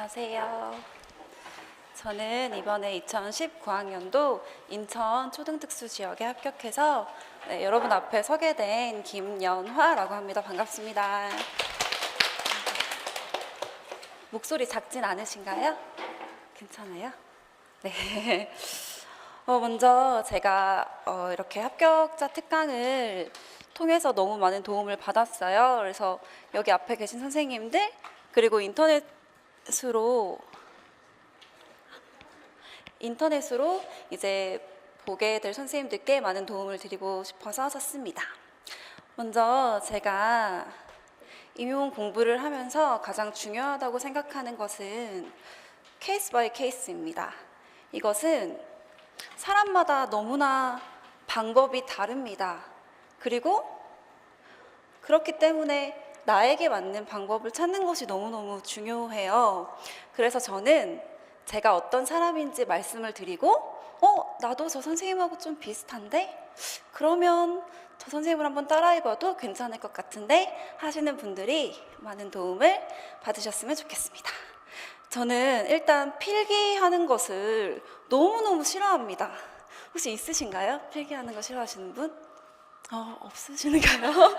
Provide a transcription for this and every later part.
안녕하세요. 저는 이번에 2019학년도 인천 초등특수지역에 합격해서 여러분 앞에 서게 된 김연화라고 합니다. 반갑습니다. 목소리 작진 않으신가요? 괜찮아요? 네. 먼저 제가 이렇게 합격자 특강을 통해서 너무 많은 도움을 받았어요. 그래서 여기 앞에 계신 선생님들 그리고 인터넷으로 이제 보게 될 선생님들께 많은 도움을 드리고 싶어서 샀습니다. 먼저 제가 임용 공부를 하면서 가장 중요하다고 생각하는 것은 케이스 바이 케이스입니다. 이것은 사람마다 너무나 방법이 다릅니다. 그리고 그렇기 때문에 나에게 맞는 방법을 찾는 것이 너무너무 중요해요. 그래서 저는 제가 어떤 사람인지 말씀을 드리고 나도 저 선생님하고 좀 비슷한데? 그러면 저 선생님을 한번 따라해봐도 괜찮을 것 같은데? 하시는 분들이 많은 도움을 받으셨으면 좋겠습니다. 저는 일단 필기하는 것을 너무너무 싫어합니다. 혹시 있으신가요? 필기하는 거 싫어하시는 분? 없으시는가요?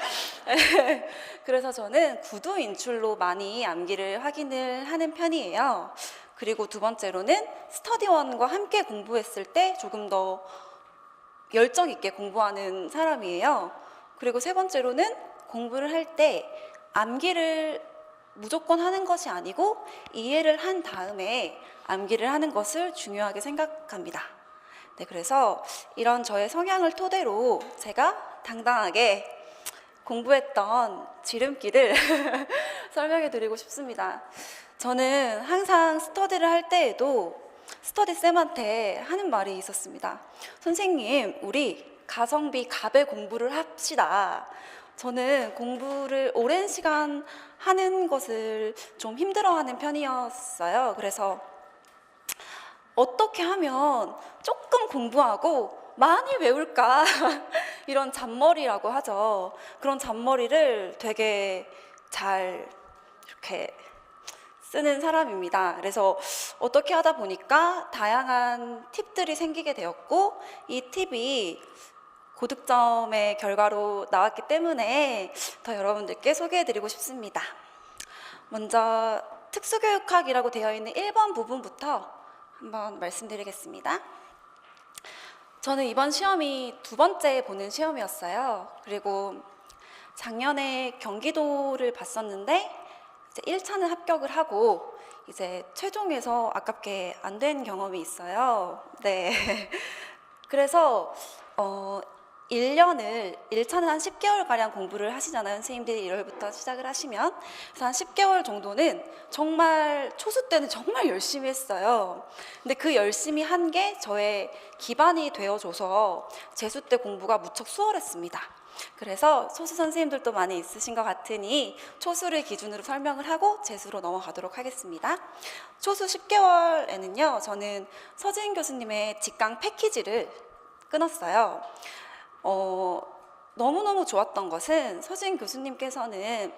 그래서 저는 구두 인출로 많이 암기를 확인을 하는 편이에요. 그리고 두 번째로는 스터디원과 함께 공부했을 때 조금 더 열정 있게 공부하는 사람이에요. 그리고 세 번째로는 공부를 할 때 암기를 무조건 하는 것이 아니고 이해를 한 다음에 암기를 하는 것을 중요하게 생각합니다. 네, 그래서 이런 저의 성향을 토대로 제가 당당하게 공부했던 지름길을 설명해 드리고 싶습니다. 저는 항상 스터디를 할 때에도 스터디 쌤한테 하는 말이 있었습니다. 선생님, 우리 가성비 갑의 공부를 합시다. 저는 공부를 오랜 시간 하는 것을 좀 힘들어하는 편이었어요. 그래서 어떻게 하면 조금 공부하고 많이 외울까? 이런 잔머리라고 하죠. 그런 잔머리를 되게 잘 이렇게 쓰는 사람입니다. 그래서 어떻게 하다 보니까 다양한 팁들이 생기게 되었고 이 팁이 고득점의 결과로 나왔기 때문에 더 여러분들께 소개해드리고 싶습니다. 먼저 특수교육학이라고 되어 있는 1번 부분부터 한번 말씀드리겠습니다. 저는 이번 시험이 두 번째 보는 시험이었어요. 그리고 작년에 경기도를 봤었는데 이제 1차는 합격을 하고 이제 최종에서 아깝게 안 된 경험이 있어요. 네. 그래서 1년을 1차는 한 10개월가량 공부를 하시잖아요. 선생님들이 1월부터 시작을 하시면. 그래서 한 10개월 정도는 정말 초수 때는 정말 열심히 했어요. 근데 그 열심히 한 게 저의 기반이 되어줘서 재수 때 공부가 무척 수월했습니다. 그래서 초수 선생님들도 많이 있으신 것 같으니 초수를 기준으로 설명을 하고 재수로 넘어가도록 하겠습니다. 초수 10개월에는요. 저는 서지은 교수님의 직강 패키지를 끊었어요. 너무너무 좋았던 것은 서지은 교수님께서는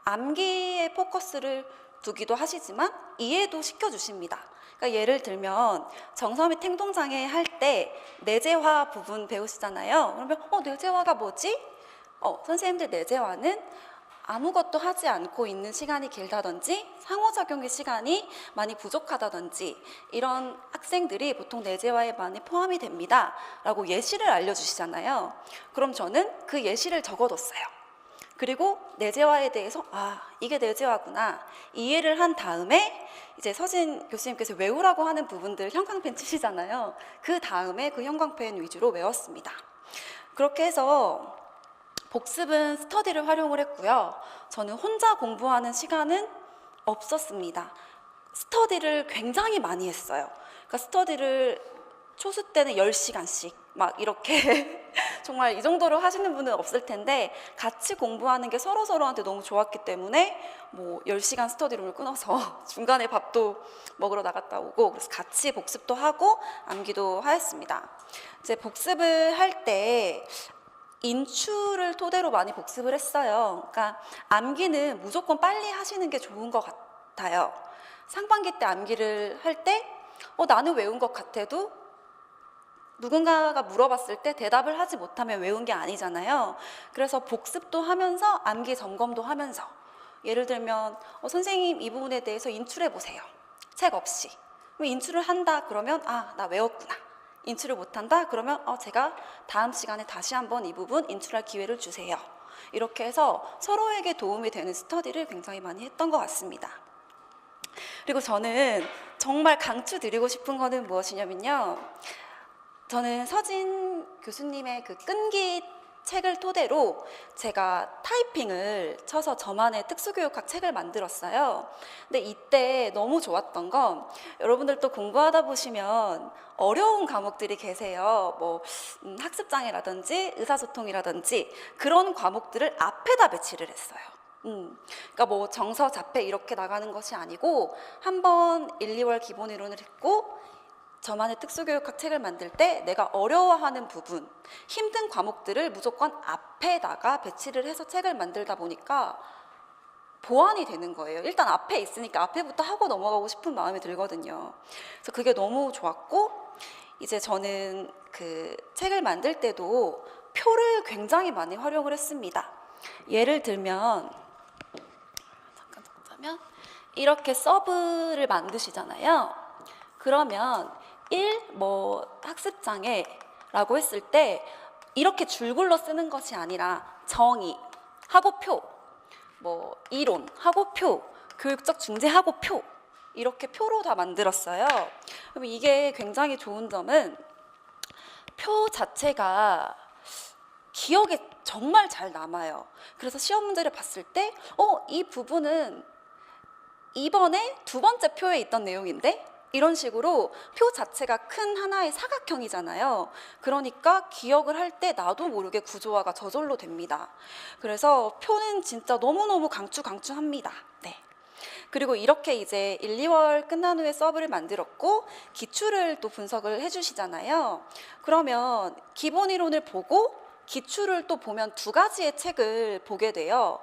암기에 포커스를 두기도 하시지만 이해도 시켜주십니다. 그러니까 예를 들면 정서및 행동장애 할 때 내재화 부분 배우시잖아요. 그러면 내재화가 뭐지? 선생님들 내재화는 아무것도 하지 않고 있는 시간이 길다든지 상호작용의 시간이 많이 부족하다든지 이런 학생들이 보통 내재화에 많이 포함이 됩니다 라고 예시를 알려주시잖아요. 그럼 저는 그 예시를 적어뒀어요. 그리고 내재화에 대해서 이게 내재화구나 이해를 한 다음에 이제 서진 교수님께서 외우라고 하는 부분들 형광펜 치시잖아요. 그 다음에 그 형광펜 위주로 외웠습니다. 그렇게 해서 복습은 스터디를 활용을 했고요. 저는 혼자 공부하는 시간은 없었습니다. 스터디를 굉장히 많이 했어요. 그러니까 스터디를 초수 때는 10시간씩 막 이렇게 정말 이 정도로 하시는 분은 없을 텐데 같이 공부하는 게 서로서로한테 너무 좋았기 때문에 10시간 스터디룸을 끊어서 중간에 밥도 먹으러 나갔다 오고 그래서 같이 복습도 하고 암기도 하였습니다. 이제 복습을 할 때 인출을 토대로 많이 복습을 했어요. 그러니까 암기는 무조건 빨리 하시는 게 좋은 것 같아요. 상반기 때 암기를 할 때 나는 외운 것 같아도 누군가가 물어봤을 때 대답을 하지 못하면 외운 게 아니잖아요. 그래서 복습도 하면서 암기 점검도 하면서, 예를 들면 선생님 이 부분에 대해서 인출해 보세요. 책 없이. 인출을 한다 그러면 나 외웠구나. 인출을 못한다 그러면 제가 다음 시간에 다시 한번 이 부분 인출할 기회를 주세요. 이렇게 해서 서로에게 도움이 되는 스터디를 굉장히 많이 했던 것 같습니다. 그리고 저는 정말 강추드리고 싶은 거는 무엇이냐면요, 저는 서진 교수님의 그 끈기 책을 토대로 제가 타이핑을 쳐서 저만의 특수교육학 책을 만들었어요. 근데 이때 너무 좋았던 건, 여러분들도 공부하다 보시면 어려운 과목들이 계세요. 학습장애라든지 의사소통이라든지 그런 과목들을 앞에다 배치를 했어요. 그러니까 정서, 자폐 이렇게 나가는 것이 아니고, 한번 1, 2월 기본 이론을 했고 저만의 특수교육학 책을 만들 때 내가 어려워하는 부분, 힘든 과목들을 무조건 앞에다가 배치를 해서 책을 만들다 보니까 보완이 되는 거예요. 일단 앞에 있으니까 앞에부터 하고 넘어가고 싶은 마음이 들거든요. 그래서 그게 너무 좋았고, 이제 저는 그 책을 만들 때도 표를 굉장히 많이 활용을 했습니다. 예를 들면 이렇게 서브를 만드시잖아요. 그러면 학습장애라고 했을 때 이렇게 줄글러 쓰는 것이 아니라 정의 하고 표, 이론 하고 표, 교육적 중재 하고 표, 이렇게 표로 다 만들었어요. 그럼 이게 굉장히 좋은 점은 표 자체가 기억에 정말 잘 남아요. 그래서 시험 문제를 봤을 때 이 부분은 이번에 두 번째 표에 있던 내용인데, 이런 식으로 표 자체가 큰 하나의 사각형이잖아요. 그러니까 기억을 할 때 나도 모르게 구조화가 저절로 됩니다. 그래서 표는 진짜 너무너무 강추합니다. 네. 그리고 이렇게 이제 1, 2월 끝난 후에 서브를 만들었고 기출을 또 분석을 해주시잖아요. 그러면 기본 이론을 보고 기출을 또 보면 두 가지의 책을 보게 돼요.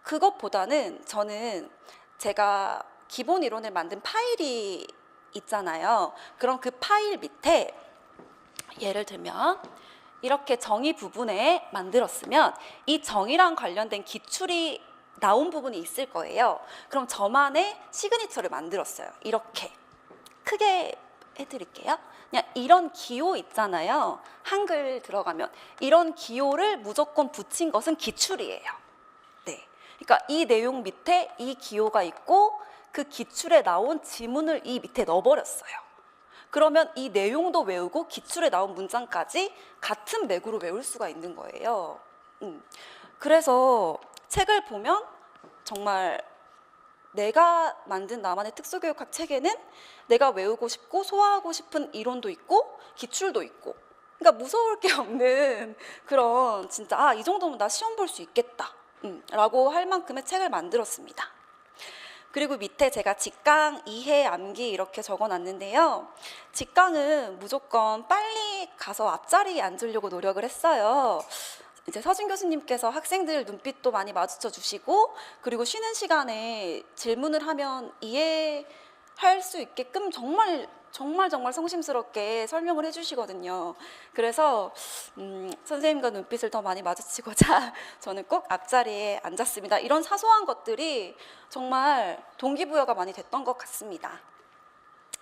그것보다는 저는 제가 기본 이론을 만든 파일이 있잖아요. 그럼 그 파일 밑에 예를 들면 이렇게 정의 부분에 만들었으면 이 정의랑 관련된 기출이 나온 부분이 있을 거예요. 그럼 저만의 시그니처를 만들었어요. 이렇게 크게 해드릴게요. 그냥 이런 기호 있잖아요. 한글 들어가면 이런 기호를 무조건 붙인 것은 기출이에요. 네. 그러니까 이 내용 밑에 이 기호가 있고 그 기출에 나온 지문을 이 밑에 넣어버렸어요. 그러면 이 내용도 외우고 기출에 나온 문장까지 같은 맥으로 외울 수가 있는 거예요. 그래서 책을 보면 정말 내가 만든 나만의 특수교육학 책에는 내가 외우고 싶고 소화하고 싶은 이론도 있고 기출도 있고, 그러니까 무서울 게 없는 그런, 진짜 이 정도면 나 시험 볼 수 있겠다 라고 할 만큼의 책을 만들었습니다. 그리고 밑에 제가 직강, 이해, 암기 이렇게 적어놨는데요. 직강은 무조건 빨리 가서 앞자리에 앉으려고 노력을 했어요. 이제 서진 교수님께서 학생들 눈빛도 많이 마주쳐 주시고, 그리고 쉬는 시간에 질문을 하면 이해할 수 있게끔 정말 성심스럽게 설명을 해주시거든요. 그래서 선생님과 눈빛을 더 많이 마주치고자 저는 꼭 앞자리에 앉았습니다. 이런 사소한 것들이 정말 동기부여가 많이 됐던 것 같습니다.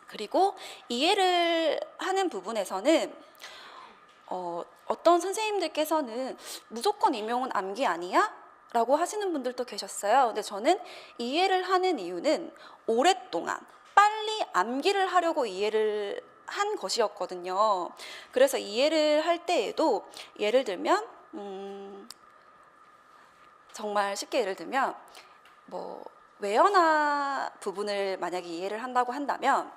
그리고 이해를 하는 부분에서는 어떤 선생님들께서는 무조건 임용은 암기 아니야? 라고 하시는 분들도 계셨어요. 근데 저는 이해를 하는 이유는 오랫동안 빨리 암기를 하려고 이해를 한 것이었거든요. 그래서 이해를 할 때에도 예를 들면 정말 쉽게 예를 들면 외연화 부분을 만약에 이해를 한다고 한다면,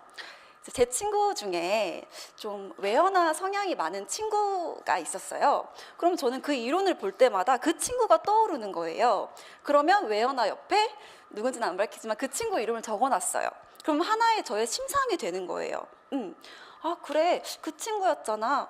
제 친구 중에 좀 외연화 성향이 많은 친구가 있었어요. 그럼 저는 그 이론을 볼 때마다 그 친구가 떠오르는 거예요. 그러면 외연화 옆에 누군지는 안 밝히지만 그 친구 이름을 적어놨어요. 그럼 하나의 저의 심상이 되는 거예요. 그래, 그 친구였잖아.